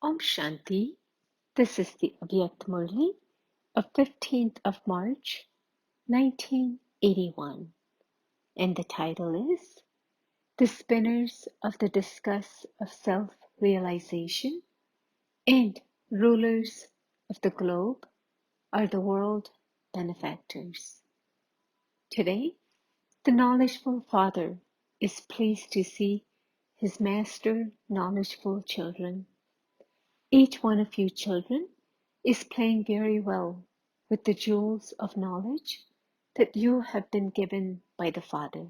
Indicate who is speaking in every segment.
Speaker 1: Om Shanti. This is the Avyakt Murli of 15th of March, 1981. And the title is The Spinners of the Discus of Self-Realization and Rulers of the Globe are the World Benefactors. Today, the Knowledgeful Father is pleased to see his master knowledgeful children. Each one of you children is playing very well with the jewels of knowledge that you have been given by the Father.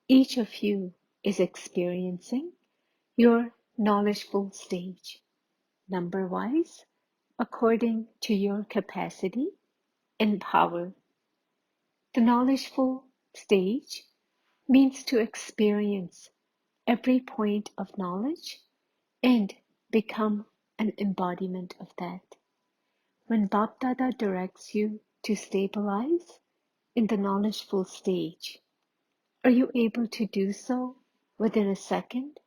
Speaker 1: Each of you is experiencing your knowledgeful stage, number-wise, according to your capacity and power. The knowledgeful stage means to experience every point of knowledge and become an embodiment of that. When Bapdada directs you to stabilize in the knowledgeful stage, are you able to do so within a second?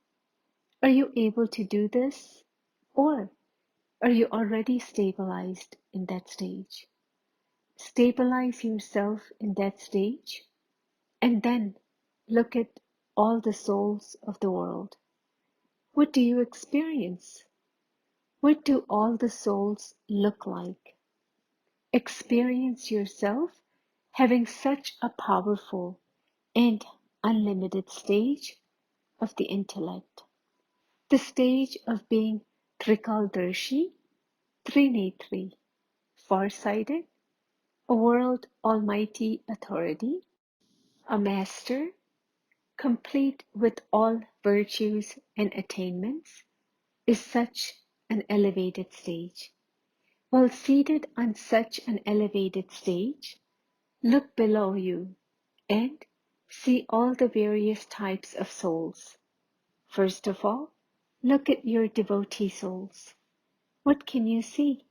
Speaker 1: Are you able to do this? Or are you already stabilized in that stage? Stabilize yourself in that stage and then look at all the souls of the world. What do you experience? What do all the souls look like? Experience yourself having such a powerful and unlimited stage of the intellect, the stage of being Trikaldarshi, Trinetri, far-sighted, a world almighty authority, a master, complete with all virtues and attainments, is such an elevated stage. While seated on such an elevated stage, look below you and see all the various types of souls. First of all, look at your devotee souls. What can you see?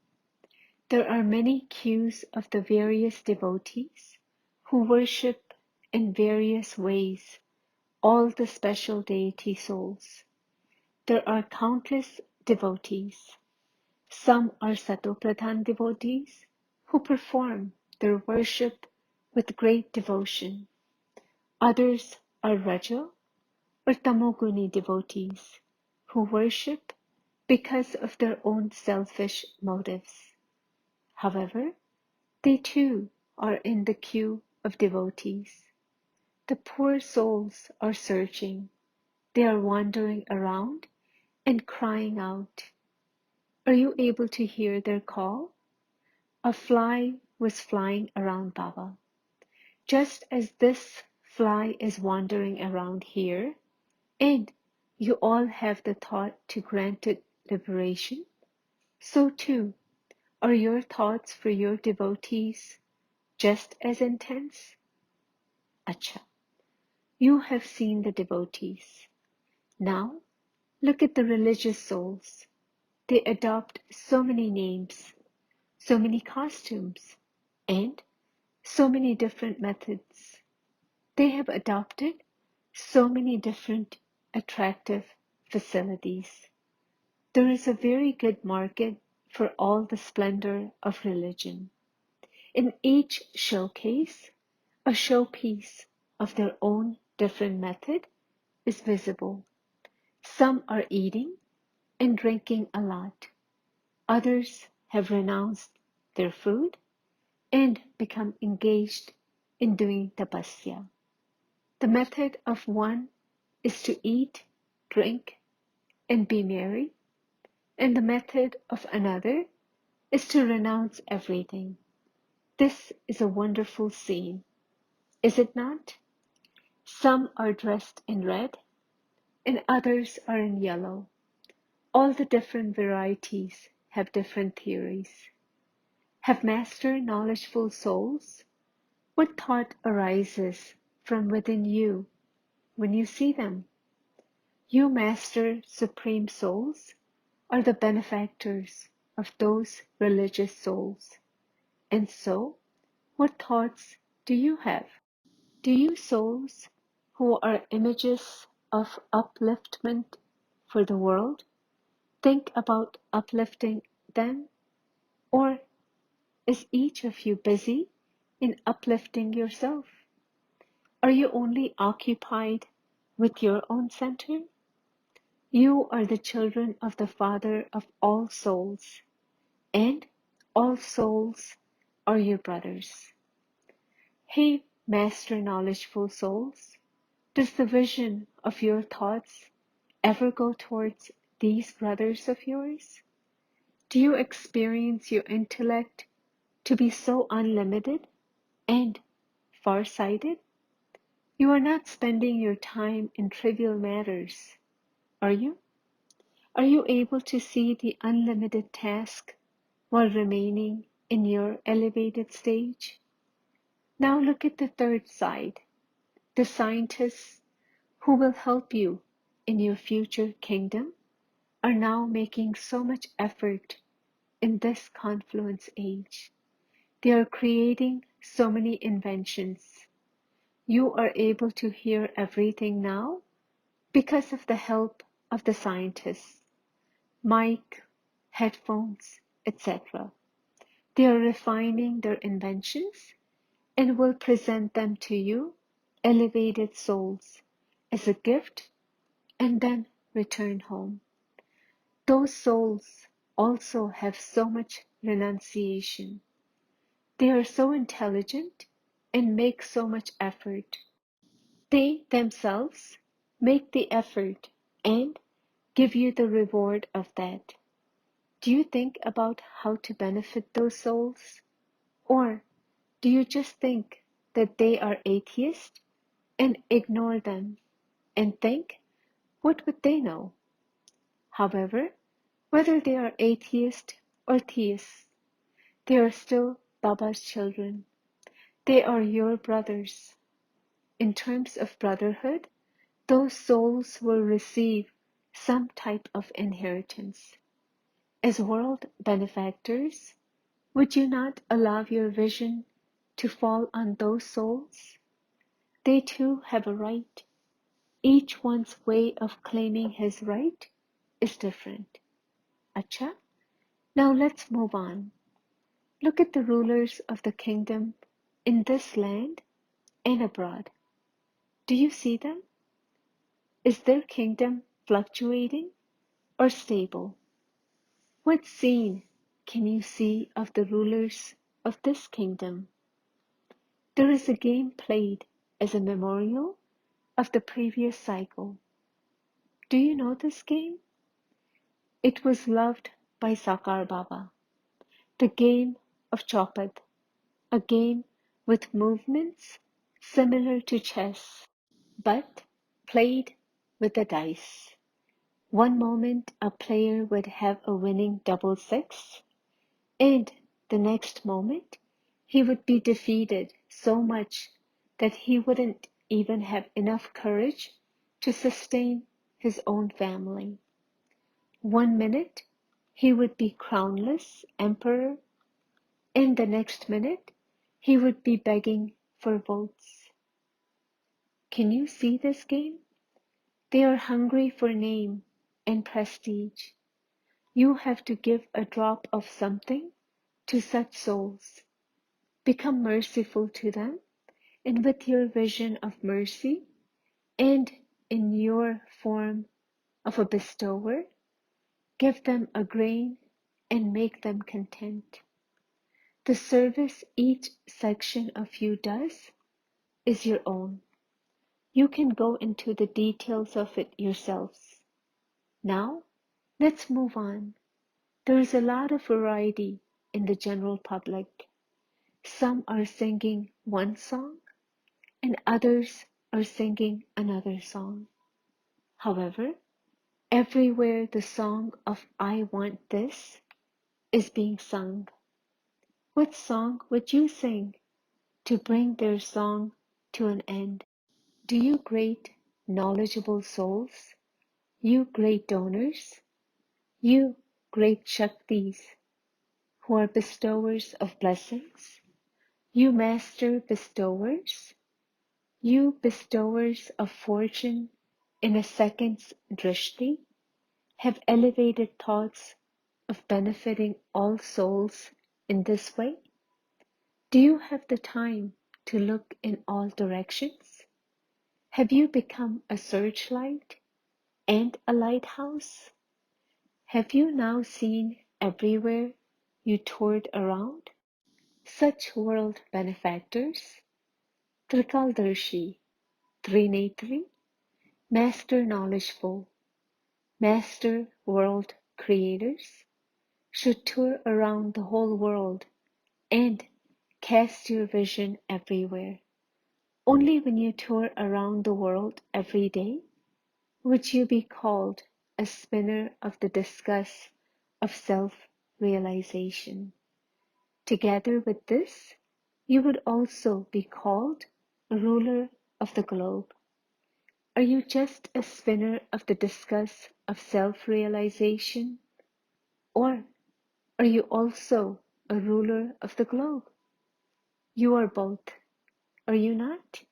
Speaker 1: There are many queues of the various devotees who worship in various ways all the special deity souls. There are countless devotees. Some are Satopradhan devotees who perform their worship with great devotion. Others are Raja or Tamoguni devotees who worship because of their own selfish motives. However, they too are in the queue of devotees. The poor souls are searching. They are wandering around and crying out. Are you able to hear their call? A fly was flying around Baba. Just as this fly is wandering around here, and you all have the thought to grant it liberation, so too are your thoughts for your devotees just as intense? Acha, you have seen the devotees. Now look at the religious souls. They adopt so many names, so many costumes, and so many different methods. They have adopted so many different attractive facilities. There is a very good market for all the splendor of religion. In each showcase, a showpiece of their own different method is visible. Some are eating and drinking a lot. Others have renounced their food and become engaged in doing tapasya. The method of one is to eat, drink, and be merry, and the method of another is to renounce everything. This is a wonderful scene, is it not? Some are dressed in red, and others are in yellow. All the different varieties have different theories. Have master knowledgeful souls? What thought arises from within you when you see them? You master supreme souls are the benefactors of those religious souls. And so, what thoughts do you have? Do you souls who are images of upliftment for the world, think about uplifting them, or is each of you busy in uplifting yourself? Are you only occupied with your own center? You are the children of the Father of all souls, and all souls are your brothers. Hey, Master Knowledgeful Souls, does the vision of your thoughts ever go towards these brothers of yours? Do you experience your intellect to be so unlimited and far-sighted? You are not spending your time in trivial matters, are you? Are you able to see the unlimited task while remaining in your elevated stage? Now look at the third side, the scientists who will help you in your future kingdom are now making so much effort in this confluence age. They are creating so many inventions. You are able to hear everything now because of the help of the scientists, mic, headphones, etc. They are refining their inventions and will present them to you, elevated souls, as a gift and then return home. Those souls also have so much renunciation. They are so intelligent and make so much effort. They themselves make the effort and give you the reward of that. Do you think about how to benefit those souls? Or do you just think that they are atheists and ignore them and think, what would they know? However, whether they are atheist or theists, they are still Baba's children. They are your brothers. In terms of brotherhood, those souls will receive some type of inheritance. As world benefactors, would you not allow your vision to fall on those souls? They too have a right. Each one's way of claiming his right is different. Acha? Now let's move on. Look at the rulers of the kingdom in this land and abroad. Do you see them? Is their kingdom fluctuating or stable? What scene can you see of the rulers of this kingdom? There is a game played as a memorial of the previous cycle. Do you know this game? It was loved by Sakar Baba. The game of Chopad, a game with movements similar to chess, but played with the dice. One moment a player would have a winning double six, and the next moment he would be defeated so much that he wouldn't even have enough courage to sustain his own family. One minute he would be crownless emperor, and the next minute he would be begging for votes. Can you see this game? They are hungry for name and prestige. You have to give a drop of something to such souls. Become merciful to them, and with your vision of mercy and in your form of a bestower, give them a grain and make them content. The service each section of you does is your own. You can go into the details of it yourselves. Now, let's move on. There is a lot of variety in the general public. Some are singing one song, and others are singing another song. However, everywhere the song of I want this is being sung. What song would you sing to bring their song to an end? Do you great knowledgeable souls, you great donors, you great Shaktis who are bestowers of blessings, you master bestowers, you bestowers of fortune in a second's drishti, have elevated thoughts of benefiting all souls in this way? Do you have the time to look in all directions? Have you become a searchlight and a lighthouse? Have you now seen everywhere you toured around? Such world benefactors, Trikaldarshi, Trinetri, Master Knowledgeful, Master World Creators, should tour around the whole world and cast your vision everywhere. Only when you tour around the world every day would you be called a spinner of the discus of self-realization. Together with this, you would also be called a ruler of the globe. Are you just a spinner of the discus of self-realization? Or are you also a ruler of the globe? You are both, are you not?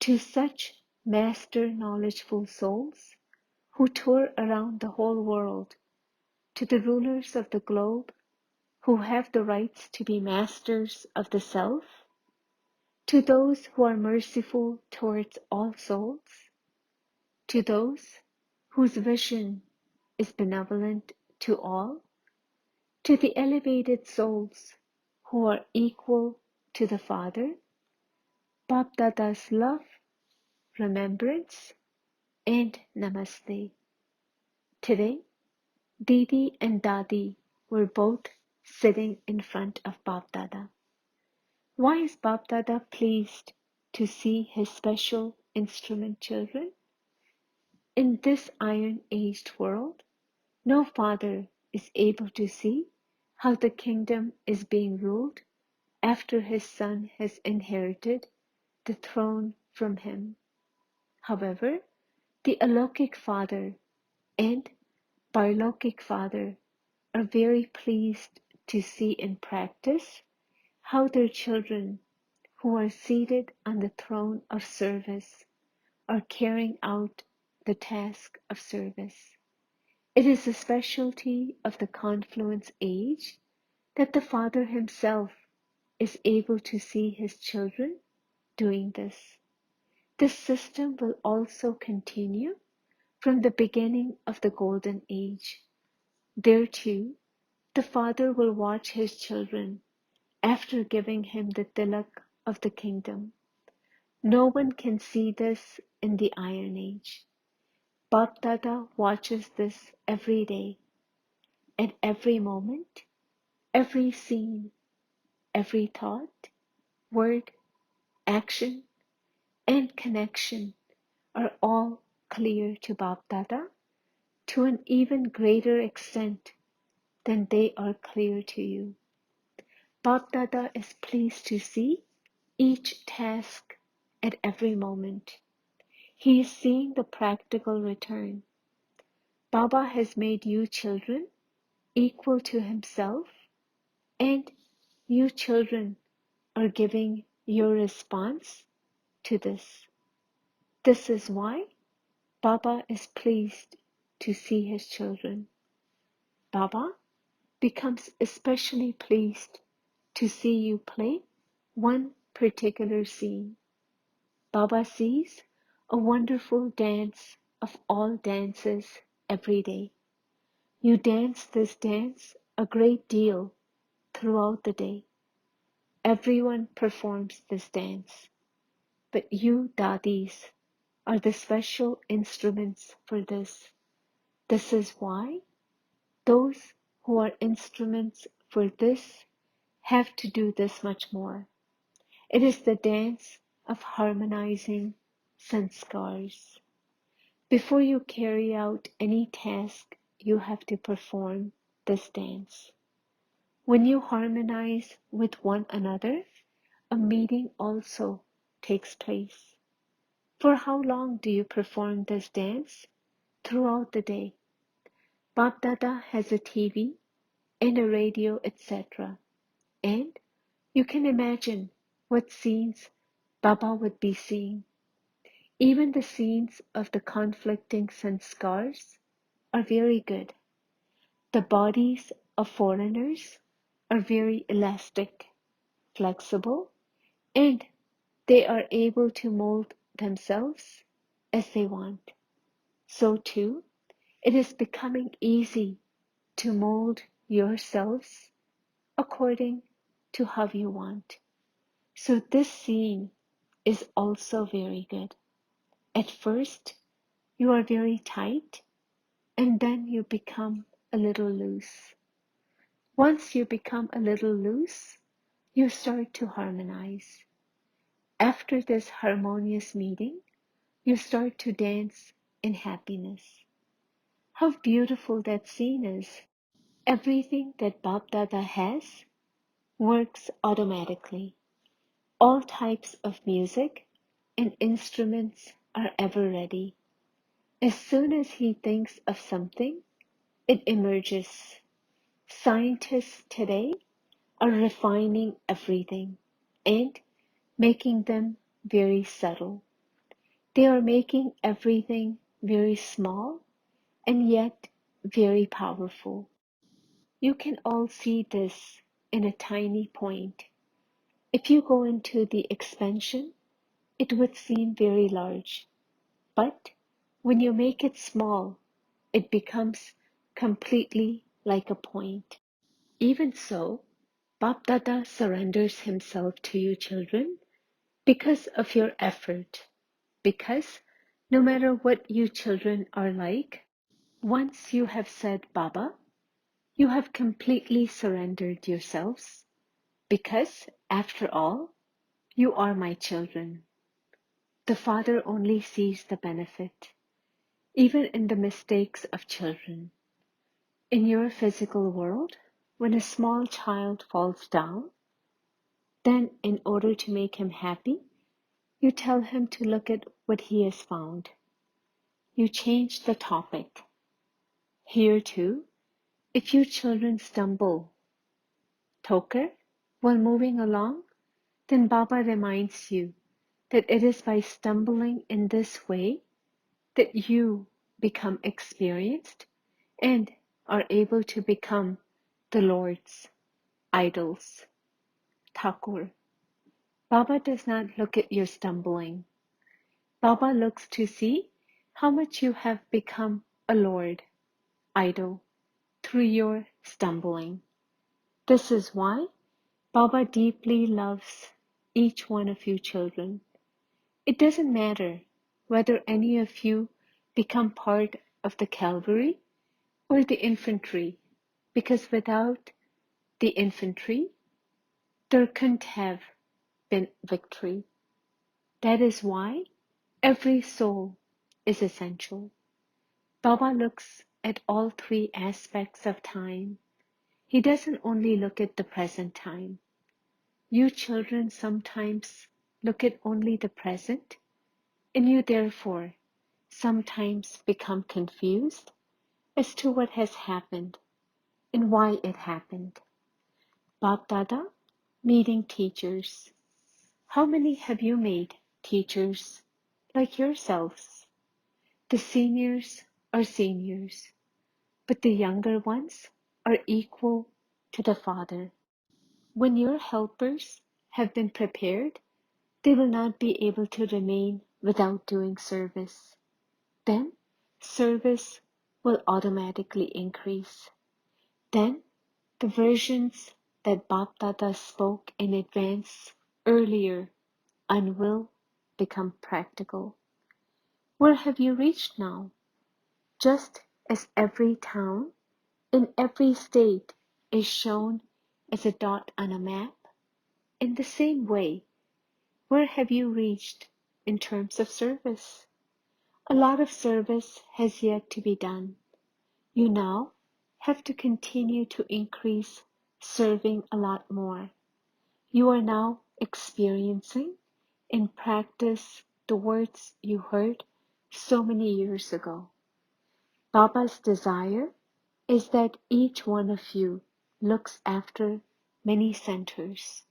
Speaker 1: To such master knowledgeful souls who tour around the whole world, to the rulers of the globe who have the rights to be masters of the self, to those who are merciful towards all souls, to those whose vision is benevolent to all, to the elevated souls who are equal to the Father, Bapdada's love, remembrance, and namaste. Today, Didi and Dadi were both sitting in front of Bapdada. Why is Bapdada pleased to see his special instrument children? In this iron-aged world, no father is able to see how the kingdom is being ruled after his son has inherited the throne from him. However, the Alokik Father and Parlokik Father are very pleased to see in practice how their children, who are seated on the throne of service, are carrying out the task of service. It is a specialty of the confluence age that the Father himself is able to see his children doing this. This system will also continue from the beginning of the Golden Age. There too, the Father will watch his children after giving him the tilak of the kingdom. No one can see this in the Iron Age. Bapdada watches this every day, and every moment, every scene, every thought, word, action, and connection are all clear to Bapdada to an even greater extent than they are clear to you. Bapdada is pleased to see each task at every moment. He is seeing the practical return. Baba has made you children equal to himself, and you children are giving your response to this. This is why Baba is pleased to see his children. Baba becomes especially pleased to see you play one particular scene. Baba sees a wonderful dance of all dances every day. You dance this dance a great deal throughout the day. Everyone performs this dance, but you dadis are the special instruments for this. This is why those who are instruments for this have to do this much more. It is the dance of harmonizing sanskars. Before you carry out any task, you have to perform this dance. When you harmonize with one another, a meeting also takes place. For how long do you perform this dance? Throughout the day. Bapdada has a TV and a radio, etc. And you can imagine what scenes Baba would be seeing. Even the scenes of the conflicting sanskars, are very good. The bodies of foreigners are very elastic, flexible, and they are able to mold themselves as they want. So too, it is becoming easy to mold yourselves according to how you want. So this scene is also very good. At first, you are very tight, and then you become a little loose. Once you become a little loose, you start to harmonize. After this harmonious meeting, you start to dance in happiness. How beautiful that scene is. Everything that Bap Dada has works automatically. All types of music and instruments are ever ready. As soon as he thinks of something, it emerges. Scientists today are refining everything and making them very subtle. They are making everything very small and yet very powerful. You can all see this in a tiny point. If you go into the expansion, it would seem very large. But when you make it small, it becomes completely like a point. Even so, Bap Dada surrenders himself to you children because of your effort. Because no matter what you children are like, once you have said Baba, you have completely surrendered yourselves. Because, after all, you are my children. The Father only sees the benefit, even in the mistakes of children. In your physical world, when a small child falls down, then in order to make him happy, you tell him to look at what he has found. You change the topic. Here too, if you children stumble, Toker, while moving along, then Baba reminds you that it is by stumbling in this way that you become experienced and are able to become the Lord's idols. Thakur. Baba does not look at your stumbling. Baba looks to see how much you have become a Lord, idol, through your stumbling. This is why Baba deeply loves each one of you children. It doesn't matter whether any of you become part of the cavalry or the infantry, because without the infantry, there couldn't have been victory. That is why every soul is essential. Baba looks at all three aspects of time. He doesn't only look at the present time. You children sometimes look at only the present, and you therefore sometimes become confused as to what has happened and why it happened. Bap Dada, meeting teachers. How many have you made teachers like yourselves? The seniors are seniors, but the younger ones are equal to the Father. When your helpers have been prepared, they will not be able to remain without doing service. Then service will automatically increase. Then the versions that Bap Dada spoke in advance earlier and will become practical. Where have you reached now? Just as every town in every state is shown as a dot on a map, in the same way, where have you reached in terms of service? A lot of service has yet to be done. You now have to continue to increase serving a lot more. You are now experiencing in practice the words you heard so many years ago. Baba's desire is that each one of you looks after many centers,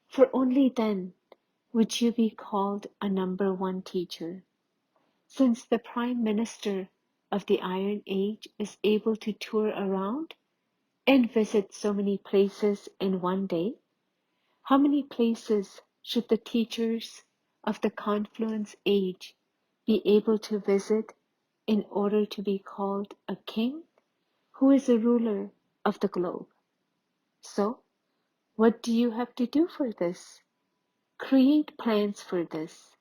Speaker 1: for only then would you be called a number one teacher. Since the Prime Minister of the Iron Age is able to tour around and visit so many places in one day, how many places should the teachers of the Confluence Age be able to visit in order to be called a king who is a ruler of the globe? So, what do you have to do for this? Create plans for this.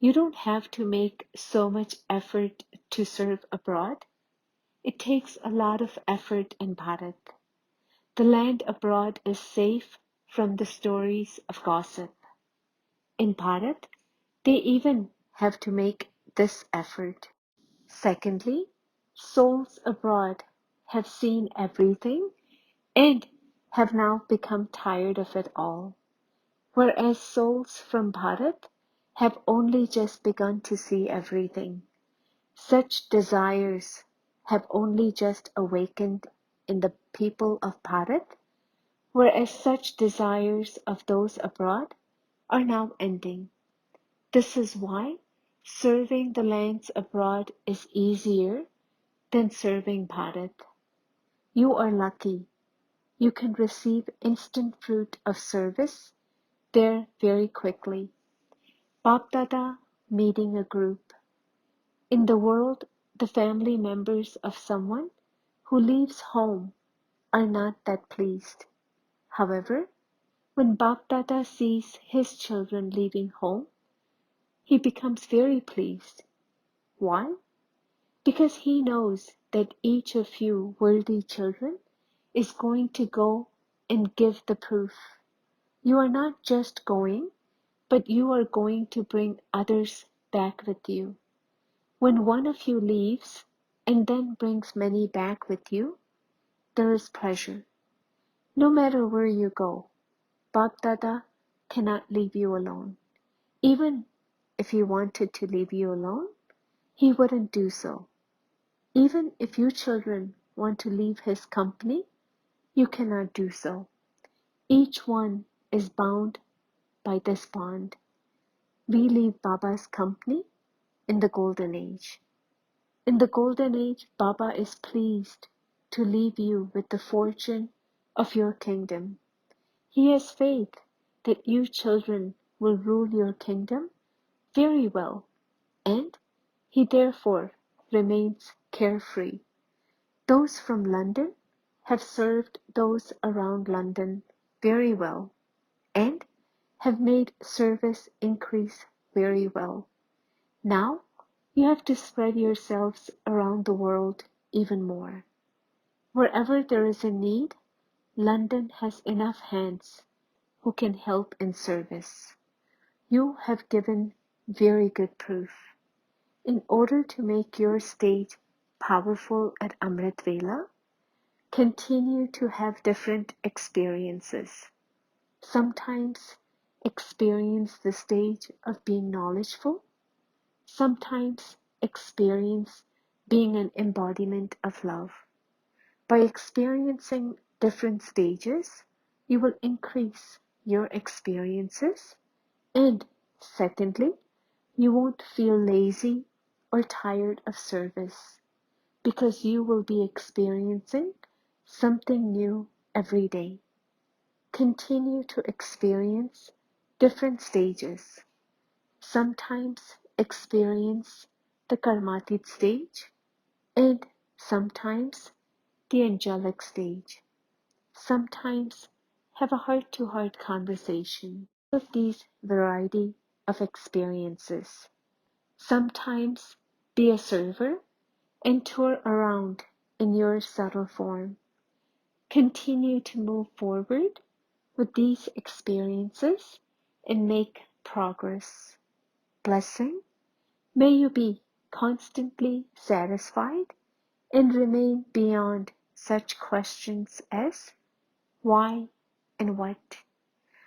Speaker 1: You don't have to make so much effort to serve abroad. It takes a lot of effort in Bharat. The land abroad is safe from the stories of gossip. In Bharat, they even have to make this effort. Secondly, souls abroad have seen everything and have now become tired of it all, whereas souls from Bharat have only just begun to see everything. Such desires have only just awakened in the people of Bharat, whereas such desires of those abroad are now ending. This is why serving the lands abroad is easier than serving Bharat. You are lucky. You can receive instant fruit of service there very quickly. Bapdada meeting a group. In the world, the family members of someone who leaves home are not that pleased. However, when Bapdada sees his children leaving home, he becomes very pleased. Why? Because he knows that each of you worthy children is going to go and give the proof. You are not just going, but you are going to bring others back with you. When one of you leaves and then brings many back with you, there is pleasure. No matter where you go, Bapdada cannot leave you alone. Even if he wanted to leave you alone, he wouldn't do so. Even if you children want to leave his company, you cannot do so. Each one is bound by this bond. We leave Baba's company in the Golden Age. In the Golden Age, Baba is pleased to leave you with the fortune of your kingdom. He has faith that you children will rule your kingdom very well, and he therefore remains carefree. Those from London have served those around London very well, and have made service increase very well. Now you have to spread yourselves around the world even more. Wherever there is a need, London has enough hands who can help in service. You have given very good proof. In order to make your state powerful at Amrit Vela, continue to have different experiences. Sometimes experience the stage of being knowledgeful. Sometimes experience being an embodiment of love. By experiencing different stages, you will increase your experiences, and secondly, you won't feel lazy or tired of service because you will be experiencing something new every day. Continue to experience different stages. Sometimes experience the karmatic stage, and sometimes the angelic stage. Sometimes have a heart-to-heart conversation of these variety of experiences. Sometimes be a server and tour around in your subtle form. Continue to move forward with these experiences and make progress. Blessing. May you be constantly satisfied and remain beyond such questions as why and what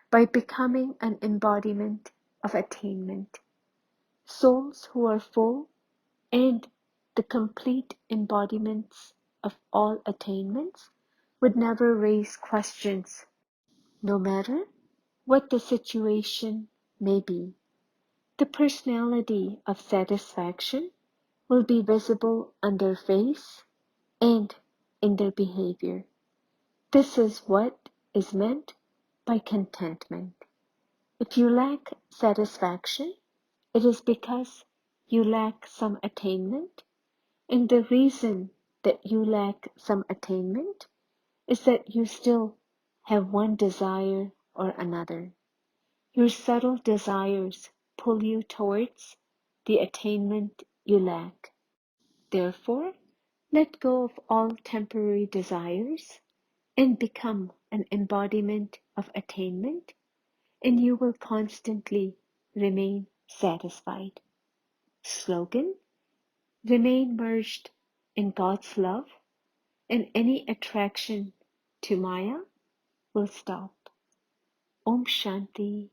Speaker 1: by becoming an embodiment of attainment. Souls who are full and the complete embodiments of all attainments would never raise questions, no matter what the situation may be. The personality of satisfaction will be visible on their face and in their behavior. This is what is meant by contentment. If you lack satisfaction, it is because you lack some attainment, and the reason that you lack some attainment is that you still have one desire or another. Your subtle desires pull you towards the attainment you lack. Therefore, let go of all temporary desires and become an embodiment of attainment, and you will constantly remain satisfied. Slogan: remain merged in God's love, and any attraction to Maya will stop. Om Shanti.